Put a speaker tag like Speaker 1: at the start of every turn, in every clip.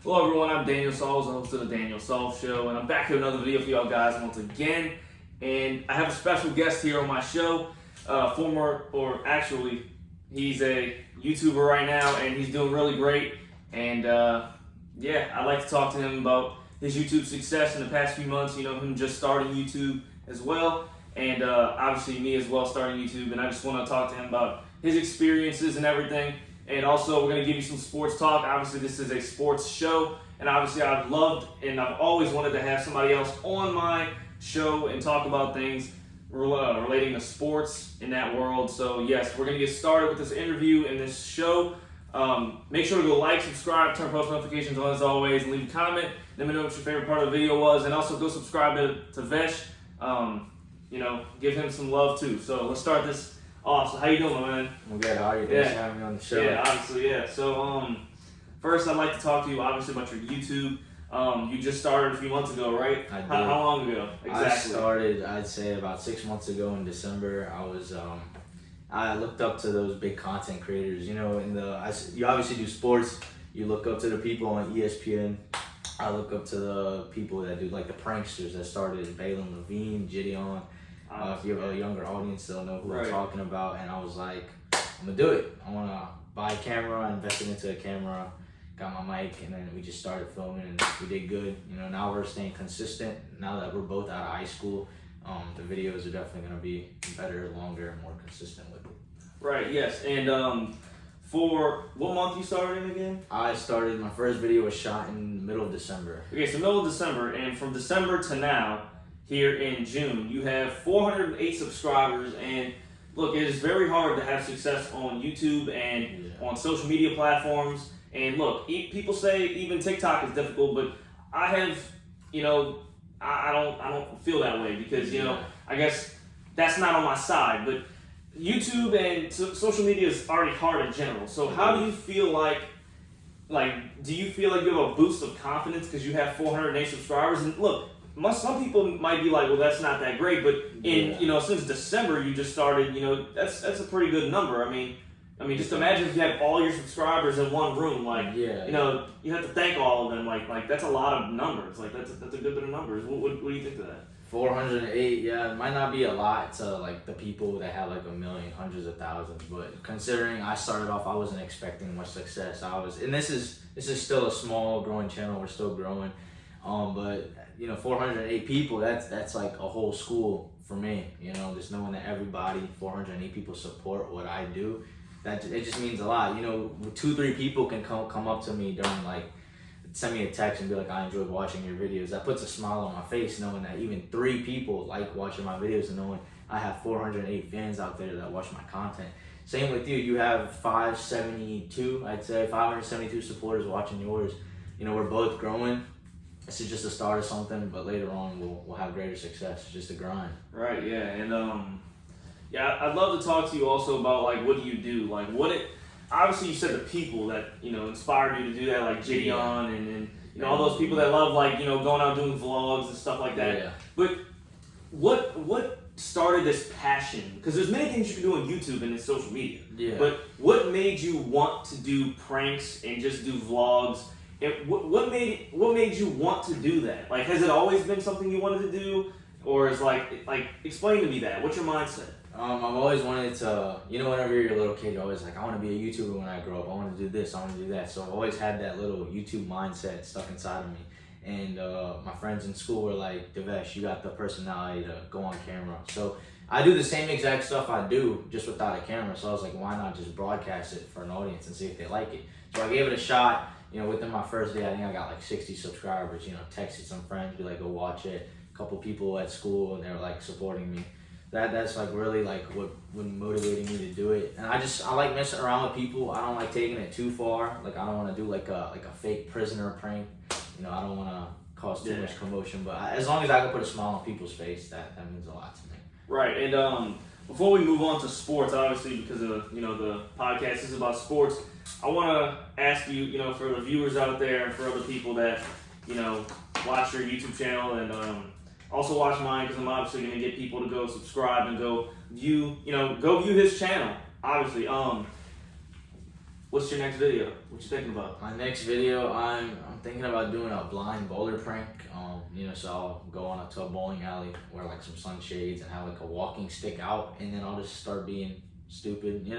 Speaker 1: Hello everyone, I'm Daniel Sauls, the host of the Daniel Sauls Show, and I'm back with another video for y'all guys once again. And I have a special guest here on my show, he's a YouTuber right now, and he's doing really great. And I'd like to talk to him about his YouTube success in the past few months. You know, him just starting YouTube as well, and obviously me as well starting YouTube. And I just want to talk to him about his experiences and everything. And also, we're going to give you some sports talk. Obviously, this is a sports show, and obviously, I've loved and I've always wanted to have somebody else on my show and talk about things relating to sports in that world. So, yes, we're going to get started with this interview and this show. Make sure to go like, subscribe, turn post notifications on as always, and leave a comment. Let me know what your favorite part of the video was, and also go subscribe to Vesh. Give him some love too. So, let's start this. Awesome. How you doing, my man?
Speaker 2: I'm good. How are you? Thanks for having me on the show.
Speaker 1: Yeah, obviously, yeah. So, first, I'd like to talk to you, obviously, about your YouTube. You just started a few months ago, right?
Speaker 2: I did.
Speaker 1: How long ago? Exactly.
Speaker 2: I started, I'd say, about 6 months ago in December. I looked up to those big content creators. You know, you obviously do sports. You look up to the people on ESPN. I look up to the people that do, like, the pranksters that started, Balin Levine, Gideon. If you have a younger audience, they'll know who I'm talking about. And I was like, I'm gonna do it. I wanna buy a camera, invested into a camera, got my mic, and then we just started filming, and we did good. You know, now we're staying consistent. Now that we're both out of high school, the videos are definitely gonna be better, longer, and more consistent with it.
Speaker 1: Right. Yes. And for what month you started in again?
Speaker 2: My first video was shot in the middle of December.
Speaker 1: Okay, so middle of December, and from December to now, here in June, you have 408 subscribers. And look, it is very hard to have success on YouTube and on social media platforms. And look, people say even TikTok is difficult, but I have, I don't feel that way because I guess that's not on my side. But YouTube and social media is already hard in general. So how do you feel like do you feel like you have a boost of confidence because you have 408 subscribers? And look, some people might be like, well, that's not that great, but since December you just started, that's a pretty good number. I mean, just imagine if you had all your subscribers in one room, you have to thank all of them, like that's a lot of numbers, like that's a good bit of numbers. What do you think of that?
Speaker 2: 408, yeah, it might not be a lot to like the people that have like a million, hundreds of thousands, but considering I started off, I wasn't expecting much success. And this is still a small growing channel. We're still growing, but 408 people, that's like a whole school for me. Just knowing that 408 people support what I do, it just means a lot. 2-3 people can come up to me during send me a text and be like, I enjoyed watching your videos. That puts a smile on my face knowing that even 3 people like watching my videos and knowing I have 408 fans out there that watch my content. Same with you. You have 572 supporters watching yours. We're both growing. This is just the start of something, but later on we'll have greater success. It's just a grind.
Speaker 1: Right, yeah. And I'd love to talk to you also about what do you do? Obviously you said the people that, inspired you to do that, like Gideon and all those people that love going out doing vlogs and stuff like that. Yeah. But what started this passion? Because there's many things you can do on YouTube and in social media. Yeah. But what made you want to do pranks and just do vlogs? And what made you want to do that? Has it always been something you wanted to do, or is explain to me that? What's your mindset?
Speaker 2: I've always wanted to, whenever you're a little kid, you're always like, I want to be a YouTuber when I grow up. I want to do this, I want to do that. So I've always had that little YouTube mindset stuck inside of me. And my friends in school were like, Vesh, you got the personality to go on camera. So I do the same exact stuff I do, just without a camera. So I was like, why not just broadcast it for an audience and see if they like it? So I gave it a shot. Within my first day, I think I got 60 subscribers. Texted some friends, be like, go watch it. A couple people at school, and they were supporting me. That's really what motivated me to do it. And I like messing around with people. I don't like taking it too far. I don't want to do a fake prisoner prank. I don't want to cause too much commotion. But as long as I can put a smile on people's face, that means a lot to me.
Speaker 1: Right. And before we move on to sports, obviously because of the podcast is about sports, I want to ask you, for the viewers out there and for other people that watch your YouTube channel and also watch mine, because I'm obviously going to get people to go subscribe and go view his channel. Obviously, what's your next video? What you thinking about?
Speaker 2: My next video, I'm thinking about doing a blind bowler prank. So I'll go to a bowling alley, wear like some sunshades, and have like a walking stick out, and then I'll just start being stupid.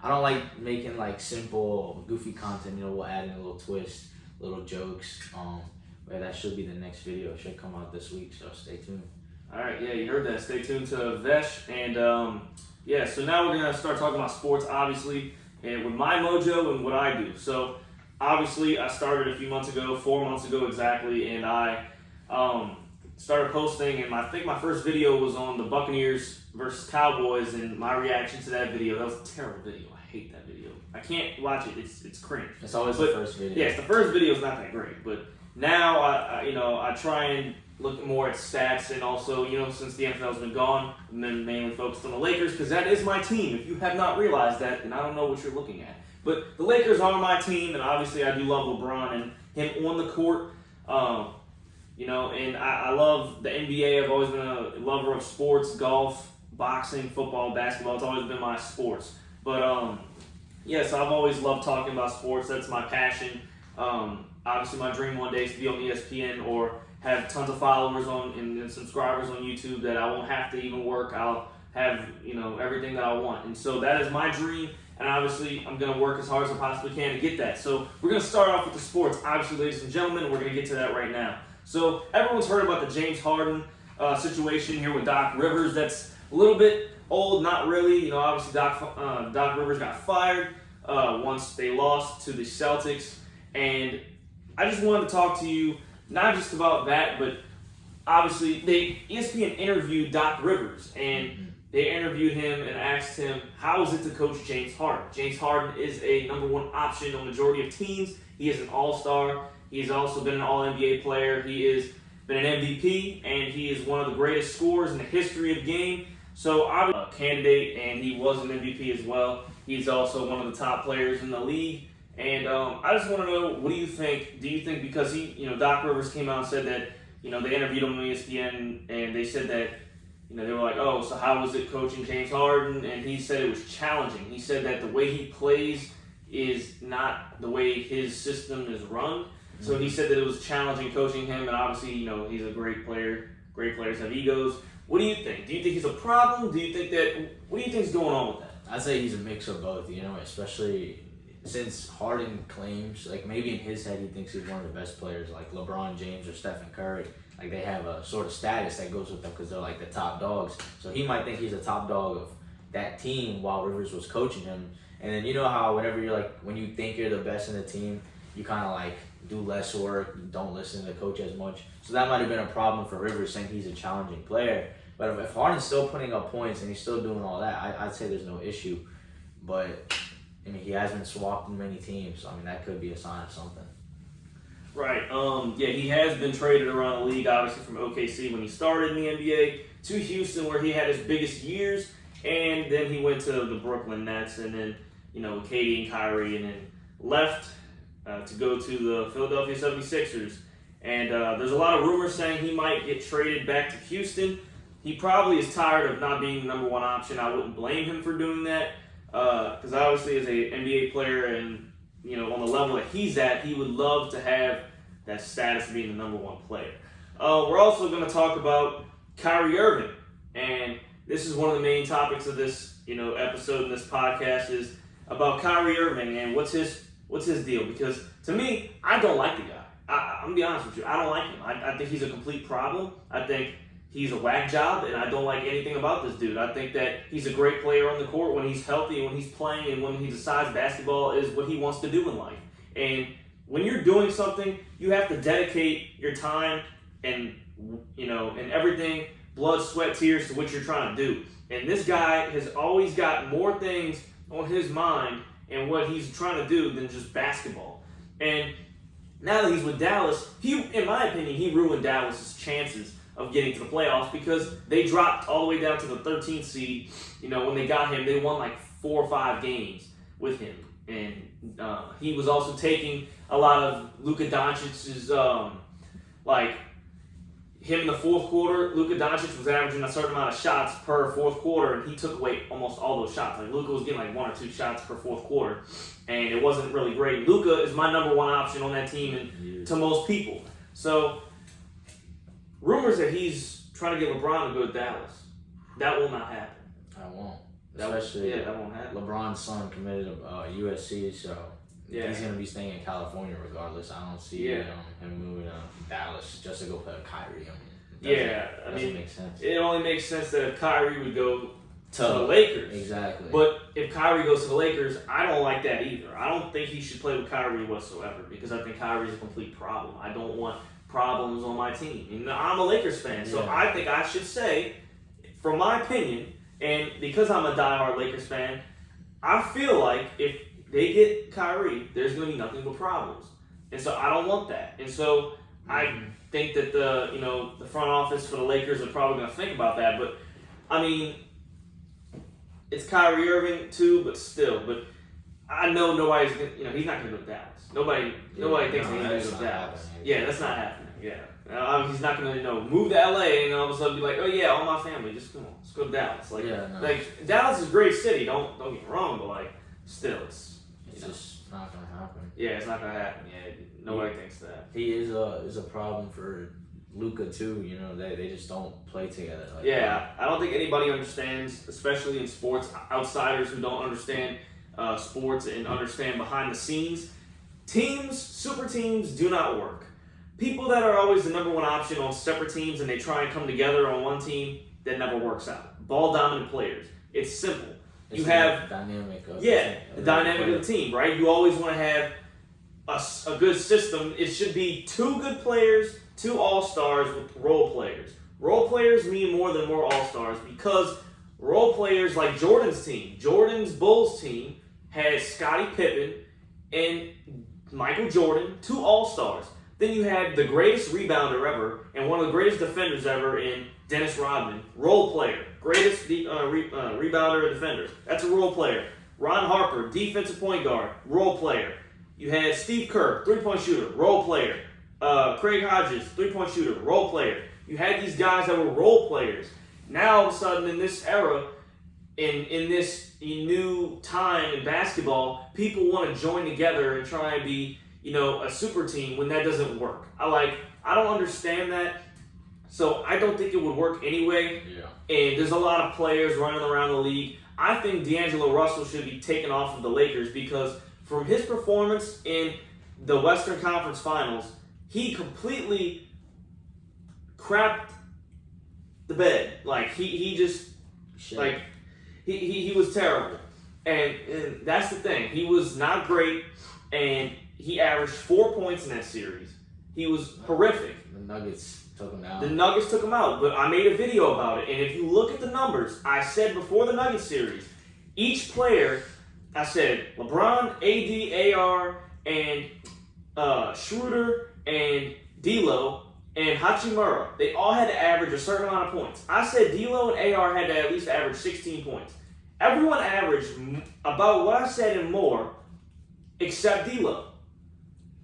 Speaker 2: I don't like making like simple, goofy content. We'll add in a little twist, little jokes. But that should be the next video. It should come out this week, so stay tuned.
Speaker 1: All right, yeah, you heard that. Stay tuned to Vesh, and so now we're gonna start talking about sports, obviously, and with my mojo and what I do. So obviously, I started a few months ago, 4 months ago exactly, and I started posting, and I think my first video was on the Buccaneers versus Cowboys, and my reaction to that video. That was a terrible video. I hate that video. I can't watch it. It's cringe.
Speaker 2: It's always the first video.
Speaker 1: Yes, the first video is not that great, but now I try and look more at stats, and also since the NFL's been gone, I've been mainly focused on the Lakers because that is my team. If you have not realized that, then I don't know what you're looking at. But the Lakers are my team, and obviously I do love LeBron and him on the court. And I love the NBA. I've always been a lover of sports, golf, boxing, football, basketball. It's always been my sports. But so I've always loved talking about sports. That's my passion. Obviously, my dream one day is to be on ESPN or have tons of followers and subscribers on YouTube that I won't have to even work. I'll have everything that I want, and so that is my dream. And obviously, I'm going to work as hard as I possibly can to get that. So we're going to start off with the sports, obviously, ladies and gentlemen. We're going to get to that right now. So everyone's heard about the James Harden situation here with Doc Rivers. That's a little bit old, not really. Obviously Doc Rivers got fired once they lost to the Celtics, and I just wanted to talk to you not just about that, but obviously ESPN interviewed Doc Rivers, and they interviewed him and asked him, how is it to coach James Harden? James Harden is a number one option on majority of teams. He is an all-star. He's also been an all-NBA player. He has been an MVP, and he is one of the greatest scorers in the history of the game. So I'm a candidate, and he was an MVP as well. He's also one of the top players in the league. And I just want to know, what do you think? Do you think because Doc Rivers came out and said that, they interviewed him on ESPN, and they said that, they were like, oh, so how was it coaching James Harden? And he said it was challenging. He said that the way he plays is not the way his system is run. So he said that it was challenging coaching him, and obviously, he's a great player. Great players have egos. What do you think? Do you think he's a problem? What do you think is going on with that?
Speaker 2: I'd say he's a mix of both, especially since Harden claims, like maybe in his head he thinks he's one of the best players, like LeBron James or Stephen Curry. Like they have a sort of status that goes with them because they're like the top dogs. So he might think he's a top dog of that team while Rivers was coaching him. And then how whenever when you think you're the best in the team, you kind of like do less work, don't listen to the coach as much. So that might have been a problem for Rivers, saying he's a challenging player. But if Harden's still putting up points and he's still doing all that, I'd say there's no issue. But he has been swapped in many teams, so that could be a sign of something.
Speaker 1: Right. He has been traded around the league, obviously from OKC when he started in the NBA to Houston, where he had his biggest years, and then he went to the Brooklyn Nets, and then with KD and Kyrie, and then left to go to the Philadelphia 76ers. And there's a lot of rumors saying he might get traded back to Houston. He probably is tired of not being the number one option. I wouldn't blame him for doing that because obviously as an NBA player and on the level that he's at, he would love to have that status of being the number one player. We're also going to talk about Kyrie Irving, and this is one of the main topics of this episode in this podcast is about Kyrie Irving and what's his deal, because to me, I don't like the guy. I'm going to be honest with you. I don't like him. I think he's a complete problem. I think he's a whack job, and I don't like anything about this dude. I think that he's a great player on the court when he's healthy and when he's playing and when he decides basketball is what he wants to do in life. And when you're doing something, you have to dedicate your time and everything, blood, sweat, tears to what you're trying to do. And this guy has always got more things on his mind and what he's trying to do than just basketball. And now that he's with Dallas, in my opinion, he ruined Dallas's chances of getting to the playoffs because they dropped all the way down to the 13th seed. When they got him, they won like 4 or 5 games with him. And he was also taking a lot of Luka Doncic's, him in the fourth quarter, Luka Doncic was averaging a certain amount of shots per fourth quarter, and he took away almost all those shots. Like Luka was getting like 1 or 2 shots per fourth quarter, and it wasn't really great. Luka is my number 1 option on that team, and to most people. So rumors that he's trying to get LeBron to go to Dallas. That will not happen.
Speaker 2: I won't.
Speaker 1: Especially, that won't happen.
Speaker 2: LeBron's son committed to USC, so he's going to be staying in California regardless. I don't see him moving to Dallas just to go play with Kyrie. I mean, it doesn't make sense.
Speaker 1: It only makes sense that if Kyrie would go to the Lakers.
Speaker 2: Exactly.
Speaker 1: But if Kyrie goes to the Lakers, I don't like that either. I don't think he should play with Kyrie whatsoever because I think Kyrie's a complete problem. I don't want problems on my team. And I'm a Lakers fan, so I think I should say, from my opinion, and because I'm a diehard Lakers fan, I feel like if they get Kyrie, there's going to be nothing but problems. And so I don't want that. And so I think that the front office for the Lakers are probably going to think about that. But, I mean, it's Kyrie Irving too, but still. But I know nobody's going to, he's not going to go to Dallas. Nobody thinks he's going to go to Dallas. Yeah, that's not happening. Yeah. He's not going to, move to LA and all of a sudden be like, oh yeah, all my family, just come on, let's go to Dallas. Like Dallas is a great city, don't get me wrong, but like, still, it's
Speaker 2: just not going to happen.
Speaker 1: Yeah, it's not going to happen. Yeah, nobody thinks that.
Speaker 2: He is a problem for Luka too. They just don't play together.
Speaker 1: I don't think anybody understands, especially in sports, outsiders who don't understand sports and understand behind the scenes. Super teams do not work. People that are always the number 1 option on separate teams and they try and come together on one team, that never works out. Ball dominant players. It's simple. You have
Speaker 2: dynamic of
Speaker 1: the dynamic of the team, right? You always want to have a good system. It should be 2 good players, 2 all-stars with role players. Role players mean more than more all-stars because role players like Jordan's team, Jordan's Bulls team, had Scottie Pippen and Michael Jordan, 2 all-stars. Then you had the greatest rebounder ever and one of the greatest defenders ever in Dennis Rodman, role player, greatest rebounder and defender. That's a role player. Ron Harper, defensive point guard, role player. You had Steve Kerr, 3-point shooter, role player. Craig Hodges, 3-point shooter, role player. You had these guys that were role players. Now all of a sudden in this era, in this new time in basketball, people want to join together and try and be a super team when that doesn't work. I don't understand that. So I don't think it would work anyway.
Speaker 2: Yeah.
Speaker 1: And there's a lot of players running around the league. I think D'Angelo Russell should be taken off of the Lakers because from his performance in the Western Conference Finals, he completely crapped the bed. Like he just he was terrible. And that's the thing. He was not great and he averaged 4 points in that series. He was horrific.
Speaker 2: The Nuggets took him out.
Speaker 1: The Nuggets took him out, but I made a video about it. And if you look at the numbers, I said before the Nuggets series, each player, I said LeBron, AD, AR, and Schroeder, and D'Lo, and Hachimura, they all had to average a certain amount of points. I said D'Lo and AR had to at least average 16 points. Everyone averaged about what I said and more, except D'Lo.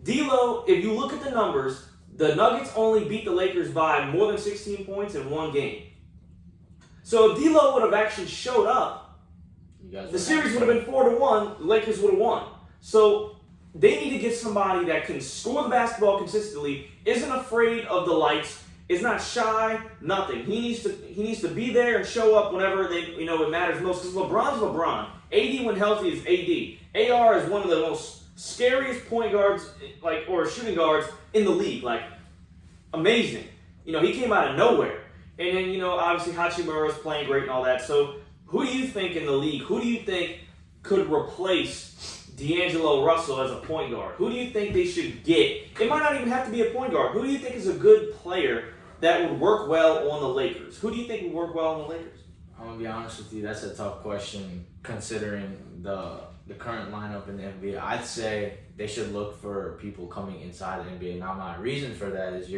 Speaker 1: D'Lo, if you look at the numbers, the Nuggets only beat the Lakers by more than 16 points in one game. So if D'Lo would have actually showed up, the series would have been 4-1. The Lakers would have won. So they need to get somebody that can score the basketball consistently, isn't afraid of the lights, is not shy, nothing. He needs to be there and show up whenever it matters most. Because LeBron's LeBron. AD when healthy is AD. AR is one of the most scariest point guards, or shooting guards in the league. Amazing. He came out of nowhere. And then, obviously Hachimura is playing great and all that. So who do you think in the league, who do you think could replace D'Angelo Russell as a point guard? Who do you think they should get? It might not even have to be a point guard. Who do you think is a good player that would work well on the Lakers? Who do you think would work well on the Lakers?
Speaker 2: I'm going to be honest with you, that's a tough question considering the current lineup in the NBA. I'd say they should look for people coming inside the NBA. Now, my reason for that is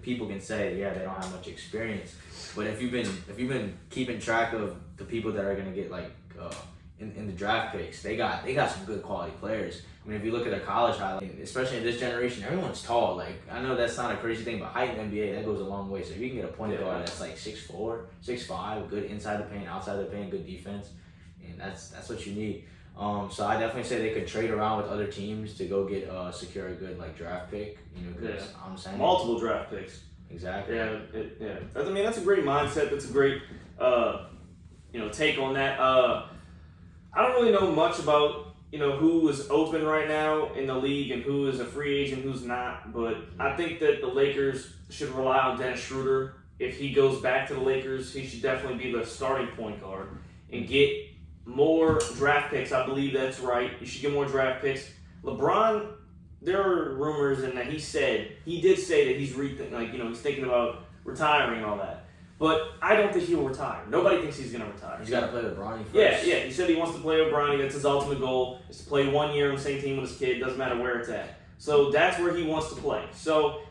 Speaker 2: people can say, yeah, they don't have much experience. But if you've been keeping track of the people that are going to get in the draft picks. They got some good quality players. I mean, if you look at their college highlights, especially in this generation, everyone's tall. Like, I know that's not a crazy thing, but height in the NBA, that goes a long way. So if you can get a point guard that's like 6'4", 6'5", good inside the paint, outside the paint, good defense, and that's what you need. So I definitely say they could trade around with other teams to go get secure a good like draft pick. You know, because I'm saying
Speaker 1: multiple draft picks.
Speaker 2: Exactly.
Speaker 1: Yeah. I mean, that's a great mindset. That's a great take on that. I don't really know much about who is open right now in the league and who is a free agent, who's not. But I think that the Lakers should rely on Dennis Schroeder. If he goes back to the Lakers, he should definitely be the starting point guard and get more draft picks. I believe that's right. You should get more draft picks. LeBron, there are rumors and that he did say that he's he's thinking about retiring and all that. But I don't think he'll retire. Nobody thinks he's going to retire.
Speaker 2: He's got to play with Bronny first.
Speaker 1: Yeah. He said he wants to play with Bronny. That's his ultimate goal, is to play 1 year on the same team with his kid. Doesn't matter where it's at. So that's where he wants to play. So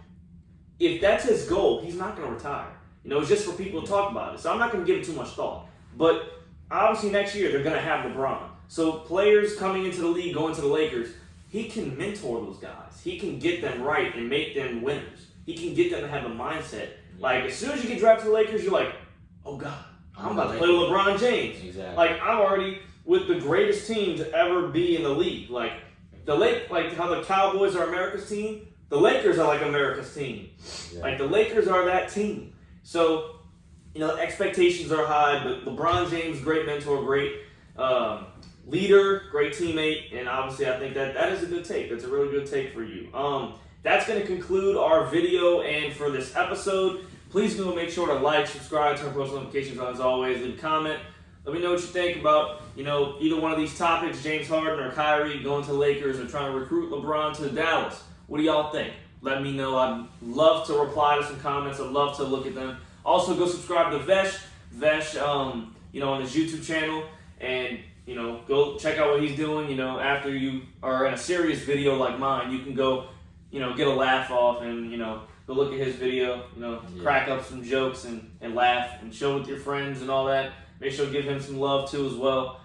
Speaker 1: if that's his goal, he's not going to retire. It's just for people to talk about it. So I'm not going to give it too much thought. But obviously next year they're going to have LeBron. So players coming into the league, going to the Lakers, he can mentor those guys. He can get them right and make them winners. He can get them to have a mindset. Like, as soon as you get drafted to the Lakers, you're like, oh, God, I'm about to play with LeBron James.
Speaker 2: Exactly.
Speaker 1: Like, I'm already with the greatest team to ever be in the league. Like, like how the Cowboys are America's team, the Lakers are like America's team. Yeah. Like, the Lakers are that team. So, expectations are high, but LeBron James, great mentor, great leader, great teammate, and obviously I think that is a good take. That's a really good take for you. That's going to conclude our video and for this episode. Please go make sure to like, subscribe, turn post notifications on as always. Leave a comment. Let me know what you think about, either one of these topics, James Harden or Kyrie going to the Lakers or trying to recruit LeBron to Dallas. What do y'all think? Let me know. I'd love to reply to some comments. I'd love to look at them. Also, go subscribe to Vesh. Vesh, on his YouTube channel. And, go check out what he's doing. After you are in a serious video like mine, you can go get a laugh off and, go look at his video, crack up some jokes and laugh and show with your friends and all that. Make sure to give him some love too as well.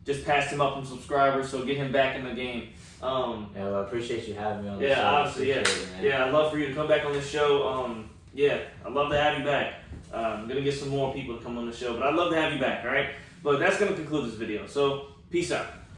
Speaker 1: Just passed him up some subscribers, so get him back in the game.
Speaker 2: I appreciate you having me on the show.
Speaker 1: Obviously, I'd love for you to come back on this show. I'd love to have you back. I'm going to get some more people to come on the show, but I'd love to have you back, all right? But that's going to conclude this video, so peace out.